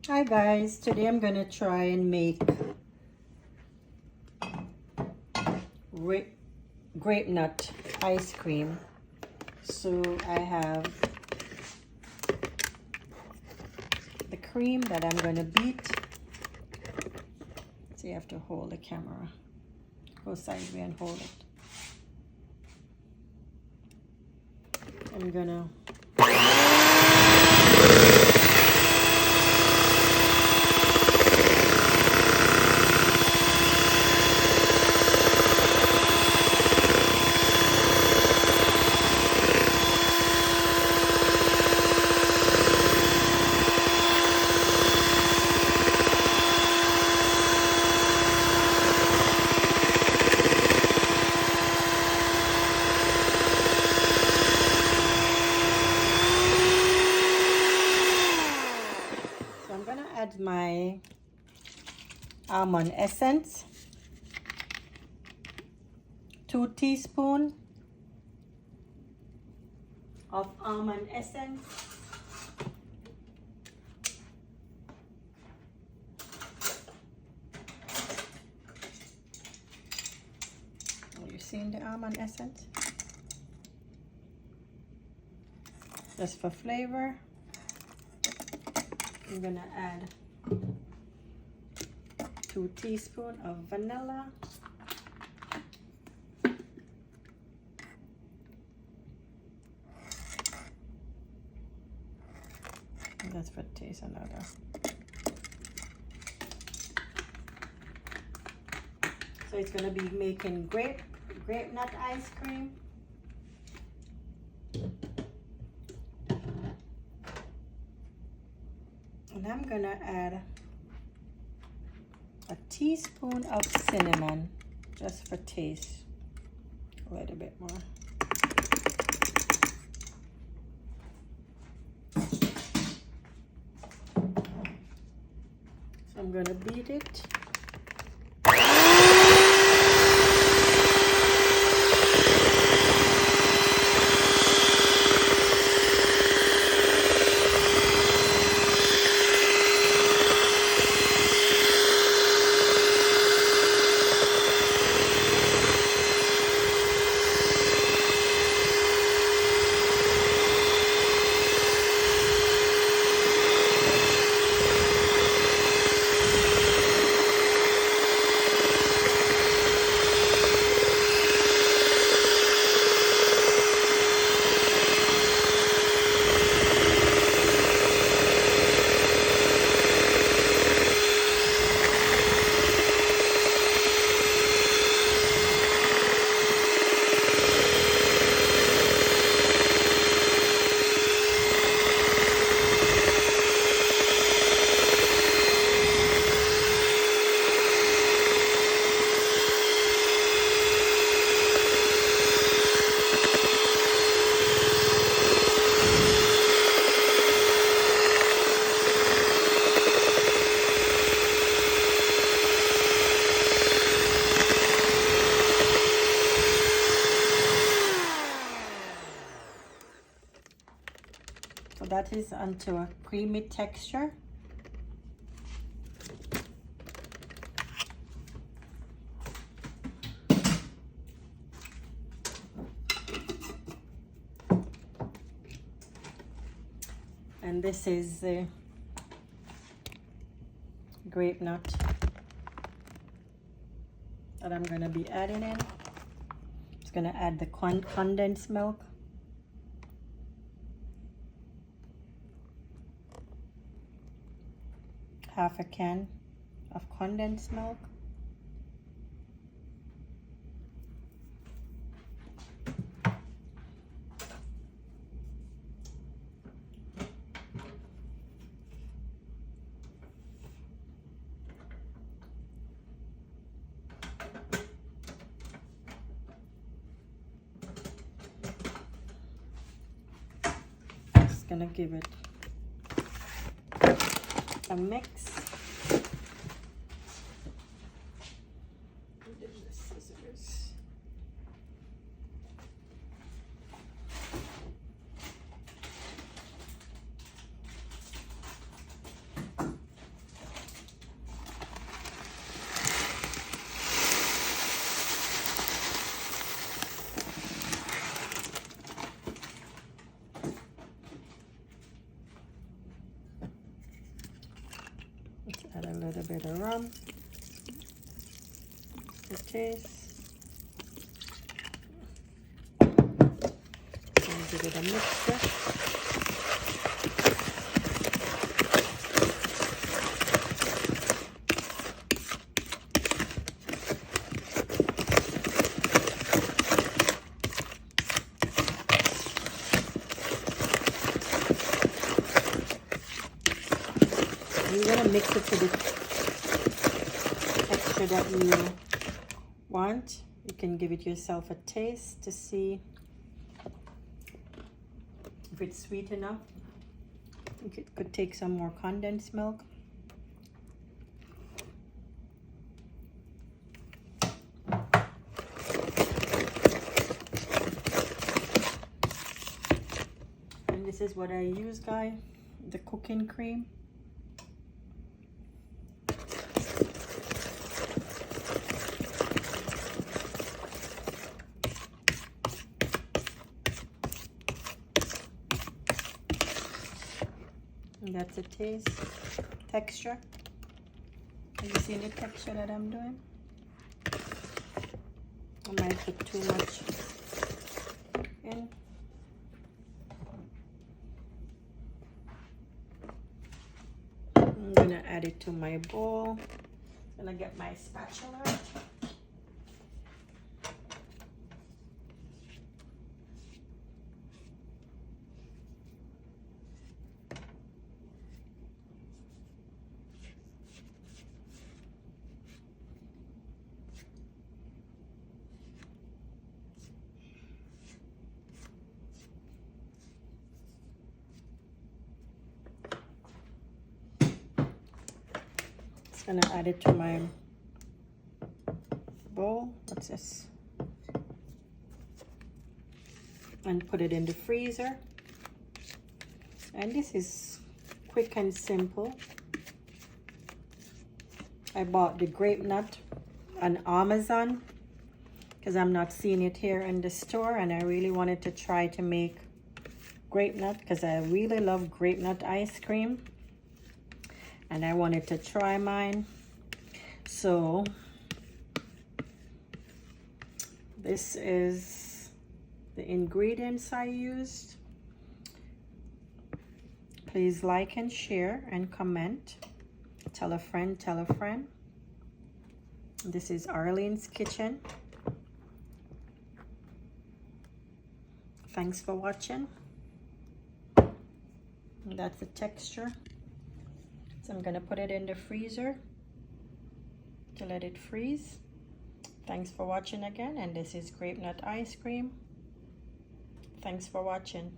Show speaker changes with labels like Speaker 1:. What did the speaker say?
Speaker 1: Hi guys, today I'm gonna try and make grape nut ice cream. So I have the cream that I'm gonna beat. So you have to hold the camera. Go sideways and hold it. I'm gonna add my almond essence, 2 teaspoons of almond essence, are you seeing the almond essence? Just for flavor. I'm gonna add 2 teaspoons of vanilla, and that's for taste another. So it's gonna be making grape nut ice cream. And I'm gonna add a teaspoon of cinnamon just for taste, a little bit more. So I'm gonna beat it. So that is onto a creamy texture. And this is the grape nut that I'm going to be adding in. It's going to add the condensed milk. Half a can of condensed milk. Just gonna give it a mix. Add a little bit of rum to taste. And give it a mixture. You're going to mix it to the texture that you want. You can give it yourself a taste to see if it's sweet enough. I think it could take some more condensed milk. And this is what I use, guys, the cooking cream. And that's a taste, texture. Have you seen the texture that I'm doing? I might put too much in. I'm gonna add it to my bowl. I'm gonna get my spatula. Gonna add it to my bowl. What's this? And put it in the freezer. And this is quick and simple. I bought the grape nut on Amazon because I'm not seeing it here in the store, and I really wanted to try to make grape nut because I really love grape nut ice cream. And I wanted to try mine. So this is the ingredients I used. Please like and share and comment. Tell a friend, tell a friend. This is Arlene's Kitchen. Thanks for watching. That's the texture. So I'm gonna put it in the freezer to let it freeze. Thanks for watching again, and this is Grapenut Ice Cream. Thanks for watching.